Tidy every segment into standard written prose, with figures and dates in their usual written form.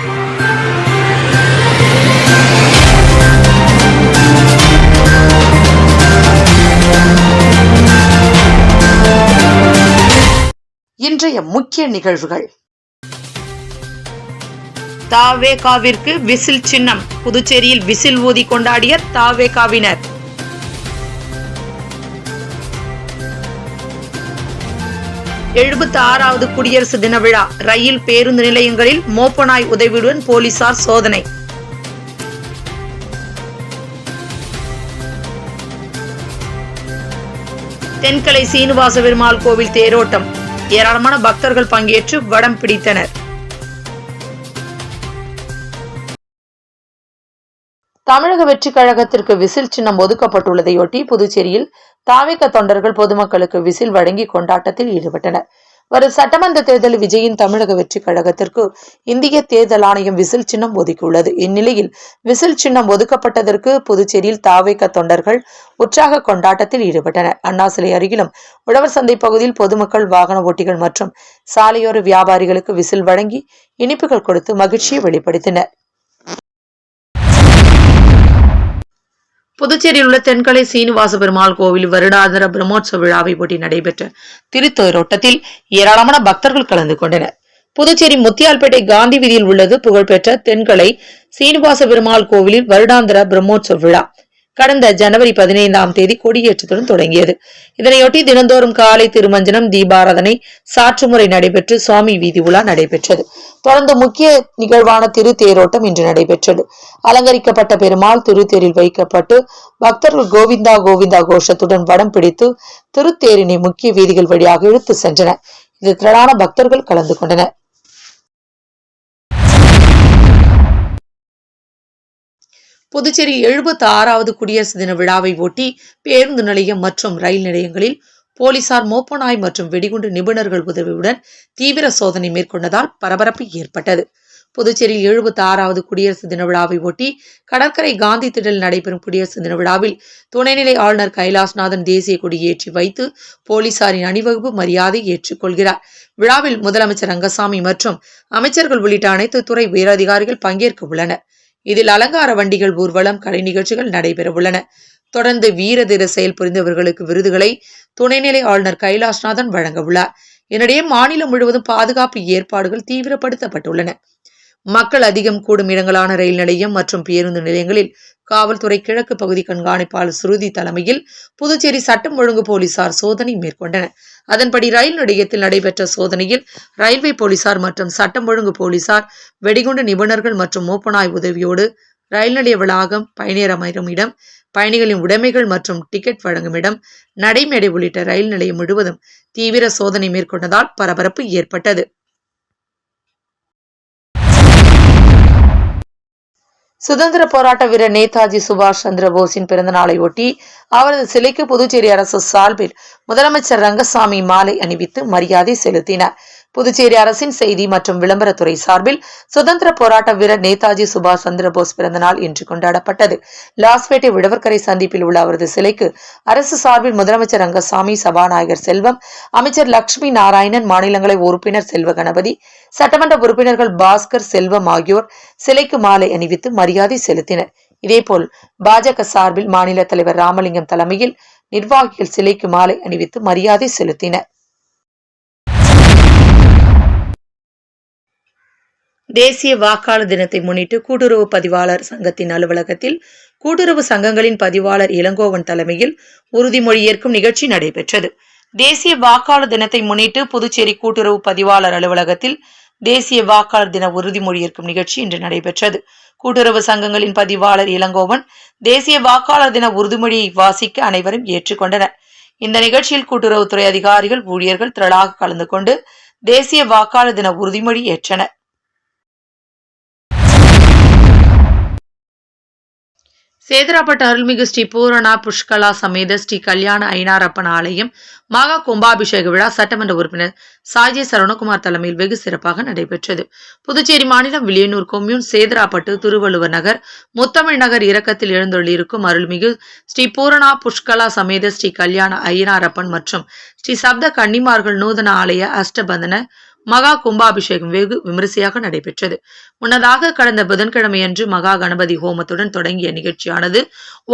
இன்றைய முக்கிய நிகழ்வுகள். தாவேகாவிற்கு விசில் சின்னம். புதுச்சேரியில் விசில் ஊதி கொண்டாடிய தாவேகாவினர். எழுபத்தி குடியரசு தின விழா. ரயில் பேருந்து நிலையங்களில் மோப்பநாய் உதவியுடன் போலீசார் சோதனை. தென்கலை சீனிவாச பெருமாள் கோவில் தேரோட்டம். ஏராளமான பக்தர்கள் பங்கேற்று வடம் பிடித்தனர். தமிழக வெற்றி கழகத்திற்கு விசில் சின்னம் ஒதுக்கப்பட்டுள்ளதையொட்டி புதுச்சேரியில் தாவேக தொண்டர்கள் பொதுமக்களுக்கு விசில் வழங்கி கொண்டாட்டத்தில் ஈடுபட்டனர். வரும் சட்டமன்ற தேர்தலில் விஜயின் தமிழக வெற்றி கழகத்திற்கு இந்திய தேர்தல் ஆணையம் விசில் சின்னம் ஒதுக்கியுள்ளது. இந்நிலையில் விசில் சின்னம் ஒதுக்கப்பட்டதற்கு புதுச்சேரியில் தாவேக தொண்டர்கள் உற்சாக கொண்டாட்டத்தில் ஈடுபட்டனர். அண்ணா சிலை அருகிலும் உழவர் சந்தை பகுதியில் பொதுமக்கள், வாகன ஓட்டிகள் மற்றும் சாலையோர வியாபாரிகளுக்கு விசில் வழங்கி இனிப்புகள் கொடுத்து மகிழ்ச்சியை வெளிப்படுத்தினர். புதுச்சேரியில் உள்ள தென்கலை சீனிவாச பெருமாள் கோவில் வருடாந்திர பிரம்மோற்சவ விழாவை ஒட்டி நடைபெற்ற திருத்தேரோட்டத்தில் ஏராளமான பக்தர்கள் கலந்து கொண்டனர். புதுச்சேரி முத்தியால்பேட்டை காந்தி வீதியில் உள்ளது புகழ்பெற்ற தென்கலை சீனிவாச பெருமாள் கோவிலில் வருடாந்திர பிரம்மோற்சவ விழா கடந்த ஜனவரி 15 கொடியேற்றத்துடன் தொடங்கியது. இதனையொட்டி தினந்தோறும் காலை திருமஞ்சனம், தீபாராதனை, சாற்றுமுறை நடைபெற்று சுவாமி வீதி உலா நடைபெற்றது. தொடர்ந்து முக்கிய நிகழ்வான திருத்தேரோட்டம் இன்று நடைபெற்றது. அலங்கரிக்கப்பட்ட பெருமாள் திருத்தேரில் வைக்கப்பட்டு பக்தர்கள் கோவிந்தா கோவிந்தா கோஷத்துடன் வடம் பிடித்து திருத்தேரினை முக்கிய வீதிகள் வழியாக இழுத்து சென்றனர். இதில் திரளான பக்தர்கள் கலந்து கொண்டனர். புதுச்சேரி 76வது குடியரசு தின விழாவை ஒட்டி பேருந்து நிலையம் மற்றும் ரயில் நிலையங்களில் போலீசார் மோப்பநாய் மற்றும் வெடிகுண்டு நிபுணர்கள் உதவியுடன் தீவிர சோதனை மேற்கொண்டதால் பரபரப்பு ஏற்பட்டது. புதுச்சேரியில் 76வது குடியரசு தின விழாவை ஒட்டி கடற்கரை காந்தி திடலில் நடைபெறும் குடியரசு தின விழாவில் துணைநிலை ஆளுநர் கைலாஷ்நாதன் தேசிய கொடி ஏற்றி வைத்து போலீசாரின் அணிவகுப்பு மரியாதை ஏற்றுக்கொள்கிறார். விழாவில் முதலமைச்சர் ரங்கசாமி மற்றும் அமைச்சர்கள் உள்ளிட்ட அனைத்து துறை உயரதிகாரிகள் பங்கேற்க உள்ளனர். இதில் அலங்கார வண்டிகள், ஊர்வலம், கலை நிகழ்ச்சிகள் நடைபெற உள்ளன. தொடர்ந்து வீர தீர செயல் புரிந்தவர்களுக்கு விருதுகளை துணைநிலை ஆளுநர் கைலாஷ்நாதன் வழங்க உள்ளார். இதனிடையே மாநிலம் முழுவதும் பாதுகாப்பு ஏற்பாடுகள் தீவிரப்படுத்தப்பட்டுள்ளன. மக்கள் அதிகம் கூடும் இடங்களான ரயில் நிலையம் மற்றும் பேருந்து நிலையங்களில் காவல்துறை கிழக்கு பகுதி கண்காணிப்பாளர் ஸ்ருதி தலைமையில் புதுச்சேரி சட்டம் ஒழுங்கு போலீசார் சோதனை மேற்கொண்டனர். அதன்படி ரயில் நிலையத்தில் நடைபெற்ற சோதனையில் ரயில்வே போலீசார் மற்றும் சட்டம் ஒழுங்கு போலீசார் வெடிகுண்டு நிபுணர்கள் மற்றும் மோப்பநாய் உதவியோடு ரயில் நிலைய வளாகம், பயணியர் அமரும் இடம், பயணிகளின் உடைமைகள் மற்றும் டிக்கெட் வழங்கும் இடம், நடைமேடை உள்ளிட்ட ரயில் நிலையம் முழுவதும் தீவிர சோதனை மேற்கொண்டதால் பரபரப்பு ஏற்பட்டது. சுதந்திர போராட்ட வீரர் நேதாஜி சுபாஷ் சந்திர போஸின் பிறந்த நாளை ஒட்டி அவரது சிலைக்கு புதுச்சேரி அரசு சார்பில் முதலமைச்சர் ரங்கசாமி மாலை அணிவித்து மரியாதை செலுத்தினார். புதுச்சேரி அரசின் செய்தி மற்றும் விளம்பரத்துறை சார்பில் சுதந்திர போராட்ட வீரர் நேதாஜி சுபாஷ் சந்திர போஸ் பிறந்த நாள் இன்று கொண்டாடப்பட்டது. லாஸ்பேட்டை விடவர்கரை சந்திப்பில் உள்ள அவரது சிலைக்கு அரசு சார்பில் முதலமைச்சர் ரங்கசாமி, சபாநாயகர் செல்வம், அமைச்சர் லட்சுமி நாராயணன், மாநிலங்களவை உறுப்பினர் செல்வ கணபதி, சட்டமன்ற உறுப்பினர்கள் பாஸ்கர், செல்வம் ஆகியோர் சிலைக்கு மாலை அணிவித்து மரியாதை செலுத்தினர். இதேபோல் பாஜக சார்பில் மாநில தலைவர் ராமலிங்கம் தலைமையில் நிர்வாகிகள் சிலைக்கு மாலை அணிவித்து மரியாதை செலுத்தினர். தேசிய வாக்காளர் தினத்தை முன்னிட்டு கூட்டுறவு பதிவாளர் சங்கத்தின் அலுவலகத்தில் கூட்டுறவு சங்கங்களின் பதிவாளர் இளங்கோவன் தலைமையில் உறுதிமொழி ஏற்கும் நிகழ்ச்சி நடைபெற்றது. தேசிய வாக்காளர் தினத்தை முன்னிட்டு புதுச்சேரி கூட்டுறவு பதிவாளர் அலுவலகத்தில் தேசிய வாக்காளர் தின உறுதிமொழி ஏற்கும் நிகழ்ச்சி இன்று நடைபெற்றது. கூட்டுறவு சங்கங்களின் பதிவாளர் இளங்கோவன் தேசிய வாக்காளர் தின உறுதிமொழியை வாசிக்க அனைவரும் ஏற்றுக்கொண்டனர். இந்த நிகழ்ச்சியில் கூட்டுறவுத்துறை அதிகாரிகள், ஊழியர்கள் திரளாக கலந்து கொண்டு தேசிய வாக்காளர் தின உறுதிமொழி ஏற்றனர். சேதராப்பட்டு அருள்மிகு ஸ்ரீ பூரணா புஷ்கலா சமேத ஸ்ரீ கல்யாண ஐனாரப்பன் ஆலயம் மகா கும்பாபிஷேக விழா சட்டமன்ற உறுப்பினர் சாஜே சரவணகுமார் தலைமையில் வெகு சிறப்பாக நடைபெற்றது. புதுச்சேரி மாநிலம் வில்லியனூர் கொம்யூன் சேதராப்பட்டு திருவள்ளுவர் நகர் முத்தமிழ் நகர் இரக்கத்தில் எழுந்தொள்ளியிருக்கும் அருள்மிகு ஸ்ரீ பூரணா புஷ்கலா சமேத ஸ்ரீ கல்யாண ஐனாரப்பன் மற்றும் ஸ்ரீ சப்த கன்னிமார்கள் நூதன ஆலய அஷ்டபந்தன மகா கும்பாபிஷேகம் வெகு விமரிசையாக நடைபெற்றது. முன்னதாக கடந்த புதன்கிழமையன்று மகா கணபதி ஹோமத்துடன் தொடங்கிய நிகழ்ச்சியானது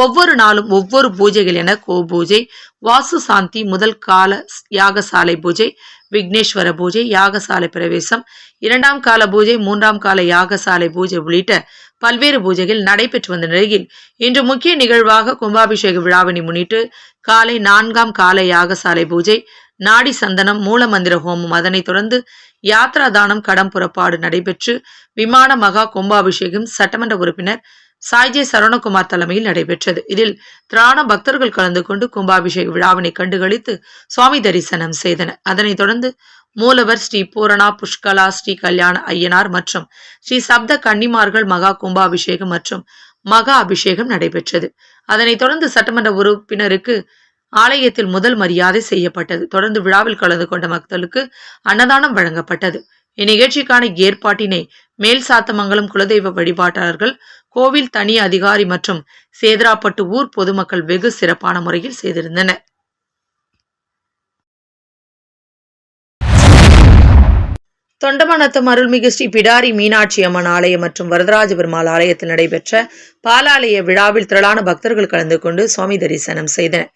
ஒவ்வொரு நாளும் ஒவ்வொரு பூஜைகள் என பூஜை, வாசு சாந்தி, முதல் கால யாகசாலை பூஜை, விக்னேஸ்வர பூஜை, யாகசாலை பிரவேசம், 2ஆம் கால பூஜை, 3ஆம் கால யாகசாலை பூஜை உள்ளிட்ட பல்வேறு பூஜைகள் நடைபெற்று வந்த நிலையில் இன்று முக்கிய நிகழ்வாக கும்பாபிஷேக விழாவினை முன்னிட்டு காலை 4ஆம் கால யாகசாலை பூஜை, நாடி சந்தனம், மூலமந்திர ஹோமம், அதனைத் தொடர்ந்து யாத்ரா தானம், கடம் புறப்பாடு நடைபெற்று விமான மகா கும்பாபிஷேகம் சட்டமன்ற உறுப்பினர் சாய்ஜே சரவணகுமார் தலைமையில் நடைபெற்றது. இதில் திராண பக்தர்கள் கலந்து கொண்டு கும்பாபிஷேக விழாவினை கண்டுகளித்து சுவாமி தரிசனம் செய்தனர். அதனைத் தொடர்ந்து மூலவர் ஸ்ரீ பூரணா புஷ்கலா ஸ்ரீ கல்யாண ஐயனார் மற்றும் ஸ்ரீ சப்த கன்னிமார்கள் மகா கும்பாபிஷேகம் மற்றும் மகா அபிஷேகம் நடைபெற்றது. அதனைத் தொடர்ந்து சட்டமன்ற உறுப்பினருக்கு ஆலயத்தில் முதல் மரியாதை செய்யப்பட்டது. தொடர்ந்து விழாவில் கலந்து கொண்ட மக்களுக்கு அன்னதானம் வழங்கப்பட்டது. இந்நிகழ்ச்சிக்கான ஏற்பாட்டினை மேல் சாத்தமங்கலம் குலதெய்வ வழிபாட்டாளர்கள், கோவில் தனி அதிகாரி மற்றும் சேதராப்பட்டு ஊர் பொதுமக்கள் வெகு சிறப்பான முறையில் செய்திருந்தனர். தொண்டமாநத்தம் அருள்மிகு ஸ்ரீ பிடாரி மீனாட்சி அம்மன் ஆலயம் மற்றும் வரதராஜ பெருமாள் ஆலயத்தில் நடைபெற்ற பாலாலய விழாவில் திரளான பக்தர்கள் கலந்து கொண்டு சுவாமி தரிசனம் செய்தனர்.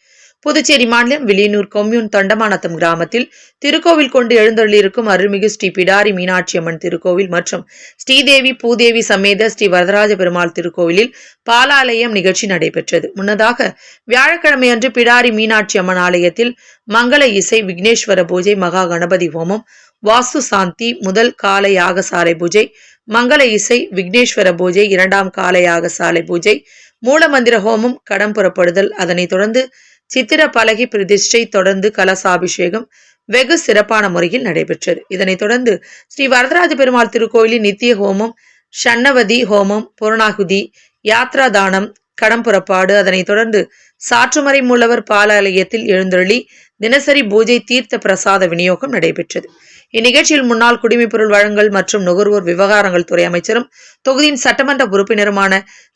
புதுச்சேரி மாநிலம் வில்லியனூர் கொம்யூன் தொண்டமாநத்தம் கிராமத்தில் திருக்கோவில் கொண்டு எழுந்தருளியிருக்கும் அருள்மிகு ஸ்ரீ பிடாரி மீனாட்சி அம்மன் திருக்கோவில் மற்றும் ஸ்ரீதேவி பூதேவி சமேத ஸ்ரீ வரதராஜ பெருமாள் திருக்கோவிலில் பாலாலயம் நிகழ்ச்சி நடைபெற்றது. முன்னதாக வியாழக்கிழமையன்று பிடாரி மீனாட்சி அம்மன் ஆலயத்தில் மங்கள இசை, விக்னேஸ்வர பூஜை, மகா கணபதி ஹோமம், வாஸ்து சாந்தி, முதல் கால யாகசாலை பூஜை, மங்கள இசை, விக்னேஸ்வர பூஜை, 2ஆம் கால யாகசாலை பூஜை, மூலமந்திர ஹோமம், கடம் புறப்படுதல், அதனைத் தொடர்ந்து சித்திர பலகை பிரதிஷ்டை, தொடர்ந்து கலசாபிஷேகம் வெகு சிறப்பான முறையில் நடைபெற்றது. இதனைத் தொடர்ந்து ஸ்ரீ வரதராஜ பெருமாள் திருக்கோயிலில் நித்திய ஹோமம், ஷண்ணவதி ஹோமம், பூர்ணாகுதி, யாத்ரா தானம், கடம் புறப்பாடு, அதனைத் தொடர்ந்து சாற்றுமறை மூலவர் பாலாலயத்தில் எழுந்தருளி தினசரி பூஜை, தீர்த்த பிரசாத விநியோகம் நடைபெற்றது. இந்நிகழ்ச்சியில் முன்னாள் குடிமைப்பொருள் வழங்கல் மற்றும் நுகர்வோர் விவகாரங்கள் துறை அமைச்சரும் தொகுதியின் சட்டமன்ற உறுப்பினருமான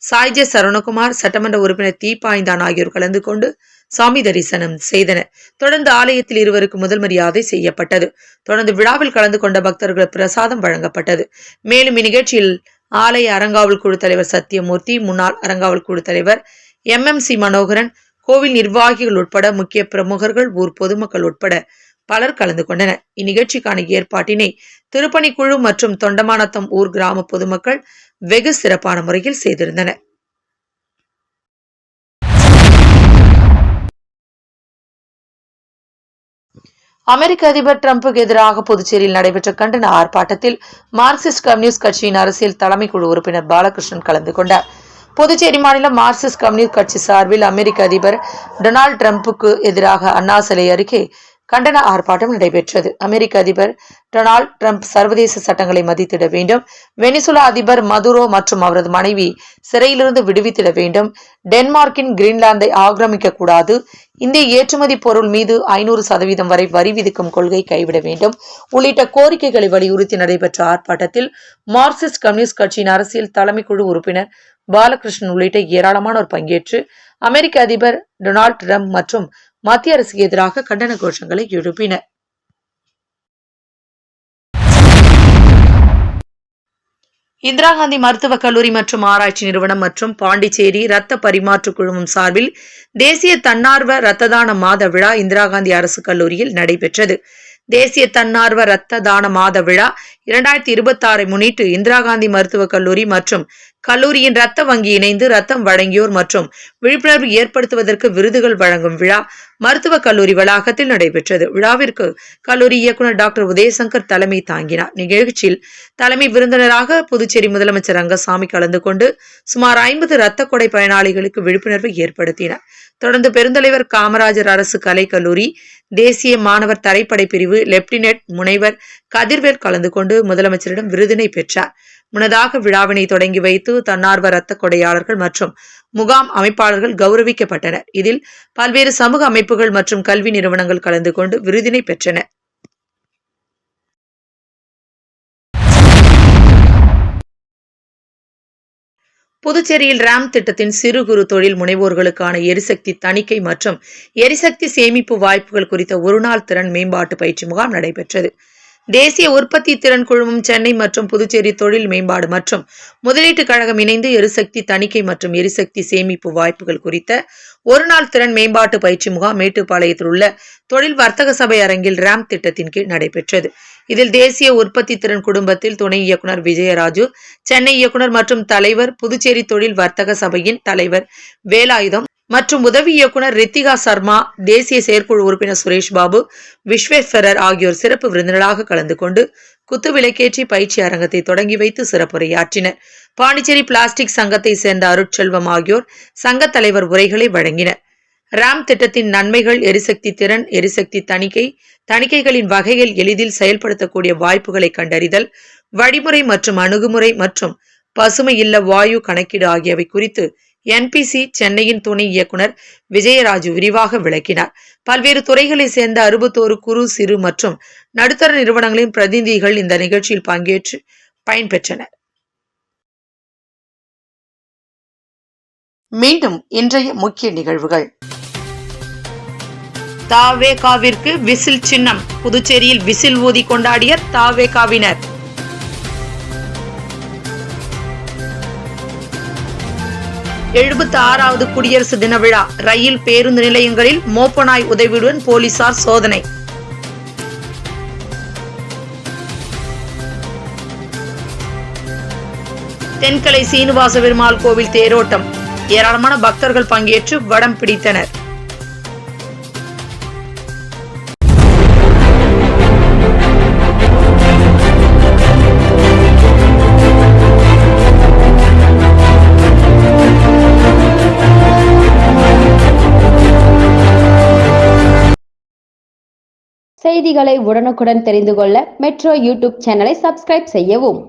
சாய்ஜே சரவணகுமார், சட்டமன்ற உறுப்பினர் தீபாய்ந்தான் ஆகியோர் கலந்து கொண்டு சாமி தரிசனம் செய்தனர். தொடர்ந்து ஆலயத்தில் இருவருக்கு முதல் மரியாதை செய்யப்பட்டது. தொடர்ந்து விழாவில் கலந்து கொண்ட பக்தர்கள் பிரசாதம் வழங்கப்பட்டது. மேலும் இந்நிகழ்ச்சியில் ஆலய அறங்காவல் குழு தலைவர் சத்தியமூர்த்தி, முன்னாள் அறங்காவல் குழு தலைவர் MMC மனோகரன், கோவில் நிர்வாகிகள் உட்பட முக்கிய பிரமுகர்கள், ஊர் பொதுமக்கள் உட்பட பலர் கலந்து கொண்டனர். இந்நிகழ்ச்சிக்கான ஏற்பாட்டினை திருப்பணிக்குழு மற்றும் தொண்டமாநத்தம் ஊர் கிராம பொதுமக்கள் வெகு சிறப்பான முறையில் செய்திருந்தனர். அமெரிக்க அதிபர் டிரம்புக்கு எதிராக புதுச்சேரியில் நடைபெற்ற கண்டன ஆர்ப்பாட்டத்தில் மார்க்சிஸ்ட் கம்யூனிஸ்ட் கட்சியின் அரசியல் தலைமை குழு உறுப்பினர் பாலகிருஷ்ணன் கலந்து கொண்டார். புதுச்சேரி மாநிலம் மார்க்சிஸ்ட் கம்யூனிஸ்ட் கட்சி சார்பில் அமெரிக்க அதிபர் டொனால்டு டிரம்புக்கு எதிராக அண்ணா சிலை அருகே கண்டன ஆர்ப்பாட்டம் நடைபெற்றது. அமெரிக்க அதிபர் டொனால்டு டிரம்ப் சர்வதேச சட்டங்களை மதித்திட வேண்டும், வெனிசுலா அதிபர் மதுரோ மற்றும் அவரது மனைவி சிறையிலிருந்து விடுவித்திட வேண்டும், டென்மார்க்கின் கிரீன்லாந்தை ஆக்கிரமிக்க கூடாது, இந்திய ஏற்றுமதி பொருள் மீது 500% வரை வரி விதிக்கும் கொள்கை கைவிட வேண்டும் உள்ளிட்ட கோரிக்கைகளை வலியுறுத்தி நடைபெற்ற ஆர்ப்பாட்டத்தில் மார்க்சிஸ்ட் கம்யூனிஸ்ட் கட்சியின் அரசியல் தலைமை குழு உறுப்பினர் பாலகிருஷ்ணன் உள்ளிட்ட ஏராளமானோர் பங்கேற்று அமெரிக்க அதிபர் டொனால்டு டிரம்ப் மற்றும் மத்திய அரசுக்கு எதிராக கண்டன கோஷங்களை எழுப்பினர். இந்திரா காந்தி மருத்துவக் கல்லூரி மற்றும் ஆராய்ச்சி நிறுவனம் மற்றும் பாண்டிச்சேரி இரத்த பரிமாற்று குழுமம் சார்பில் தேசிய தன்னார்வ இரத்த தான மாத விழா இந்திரா காந்தி அரசு கல்லூரியில் நடைபெற்றது. தேசிய தன்னார்வ இரத்த தான மாத விழா 2026 முன்னிட்டு இந்திரா காந்தி மருத்துவக் கல்லூரி மற்றும் கல்லூரியின் இரத்த வங்கி இணைந்து ரத்தம் வழங்கியோர் மற்றும் விழிப்புணர்வு ஏற்படுத்துவதற்கு விருதுகள் வழங்கும் விழா மருத்துவக் கல்லூரி வளாகத்தில் நடைபெற்றது. விழாவிற்கு கல்லூரி இயக்குநர் டாக்டர் உதயசங்கர் தலைமை தாங்கினார். நிகழ்ச்சியில் தலைமை விருந்தினராக புதுச்சேரி முதலமைச்சர் ரங்கசாமி கலந்து கொண்டு சுமார் 50 இரத்த கொடை பயனாளிகளுக்கு விழிப்புணர்வை ஏற்படுத்தினார். தொடர்ந்து பெருந்தலைவர் காமராஜர் அரசு கலைக்கல்லூரி தேசிய மாணவர் தரைப்படை பிரிவு லெப்டினன்ட் முனைவர் கதிர்வேல் கலந்து கொண்டு முதலமைச்சரிடம் விருதினை பெற்றார். முன்னதாக விழாவினை தொடங்கி வைத்து தன்னார்வ இரத்த கொடையாளர்கள் மற்றும் முகாம் அமைப்பாளர்கள் கௌரவிக்கப்பட்டனர். இதில் பல்வேறு சமூக அமைப்புகள் மற்றும் கல்வி நிறுவனங்கள் கலந்து கொண்டு விருதினை பெற்றன. புதுச்சேரியில் ராம் திட்டத்தின் சிறு குறு தொழில் முனைவோர்களுக்கான எரிசக்தி தணிக்கை மற்றும் எரிசக்தி சேமிப்பு வாய்ப்புகள் குறித்த ஒருநாள் திறன் மேம்பாட்டு பயிற்சி முகாம் நடைபெற்றது. தேசிய உற்பத்தி திறன் குழுமம் சென்னை மற்றும் புதுச்சேரி தொழில் மேம்பாடு மற்றும் முதலீட்டுக் கழகம் இணைந்து எரிசக்தி தணிக்கை மற்றும் எரிசக்தி சேமிப்பு வாய்ப்புகள் குறித்த ஒருநாள் திறன் மேம்பாட்டு பயிற்சி முகாம் மேட்டுப்பாளையத்தில் உள்ள தொழில் வர்த்தக சபை அரங்கில் ராம்ப் திட்டத்தின் கீழ் நடைபெற்றது. இதில் தேசிய உற்பத்தி திறன் குடும்பத்தில் துணை இயக்குனர் விஜயராஜு, சென்னை இயக்குனர் மற்றும் தலைவர், புதுச்சேரி தொழில் வர்த்தக சபையின் தலைவர் வேலாயுதம் மற்றும் உதவி இயக்குனர் ரித்திகா சர்மா, தேசிய செயற்குழு உறுப்பினர் சுரேஷ் பாபு, விஸ்வேஸ்வரர் ஆகியோர் சிறப்பு விருந்தினராக கலந்து கொண்டு குத்து விளக்கேற்றி பயிற்சி அரங்கத்தை தொடங்கி வைத்து சிறப்புரையாற்றினர். பாண்டிச்சேரி பிளாஸ்டிக் சங்கத்தை சேர்ந்த அருட்செல்வம் ஆகியோர் சங்க தலைவர் உரைகளை வழங்கினர். ராம் திட்டத்தின் நன்மைகள், எரிசக்தி திறன், எரிசக்தி தணிக்கைகளின் வகைகள், எளிதில் செயல்படுத்தக்கூடிய வாய்ப்புகளை கண்டறிதல், வழிமுறை மற்றும் அணுகுமுறை மற்றும் பசுமை இல்ல வாயு கணக்கீடு ஆகியவை குறித்து என்பிசி சென்னையின் துணை இயக்குனர் விஜயராஜு விரிவாக விளக்கினார். பல்வேறு துறைகளை சேர்ந்த 61 குறு, சிறு மற்றும் நடுத்தர நிறுவனங்களின் பிரதிநிதிகள் இந்த நிகழ்ச்சியில் பங்கேற்று பயன்பெற்றனர். மீண்டும் இன்றைய முக்கிய நிகழ்வுகள். தாவேகாவிற்கு விசில் சின்னம். புதுச்சேரியில் விசில் ஊதி கொண்டாடிய தாவேகாவினர். எழுபத்தாறாவது குடியரசு தின விழா. ரயில், பேருந்து நிலையங்களில் மோப்பநாய் உதவியுடன் போலீசார் சோதனை. தென்கலை சீனிவாச பெருமாள் கோவில் தேரோட்டம். ஏராளமான பக்தர்கள் பங்கேற்று வடம் பிடித்தனர். செய்திகளை உடனுக்குடன் தெரிந்து கொள்ள மெட்ரோ யூடியூப் சேனலை சப்ஸ்கிரைப் செய்யவும்.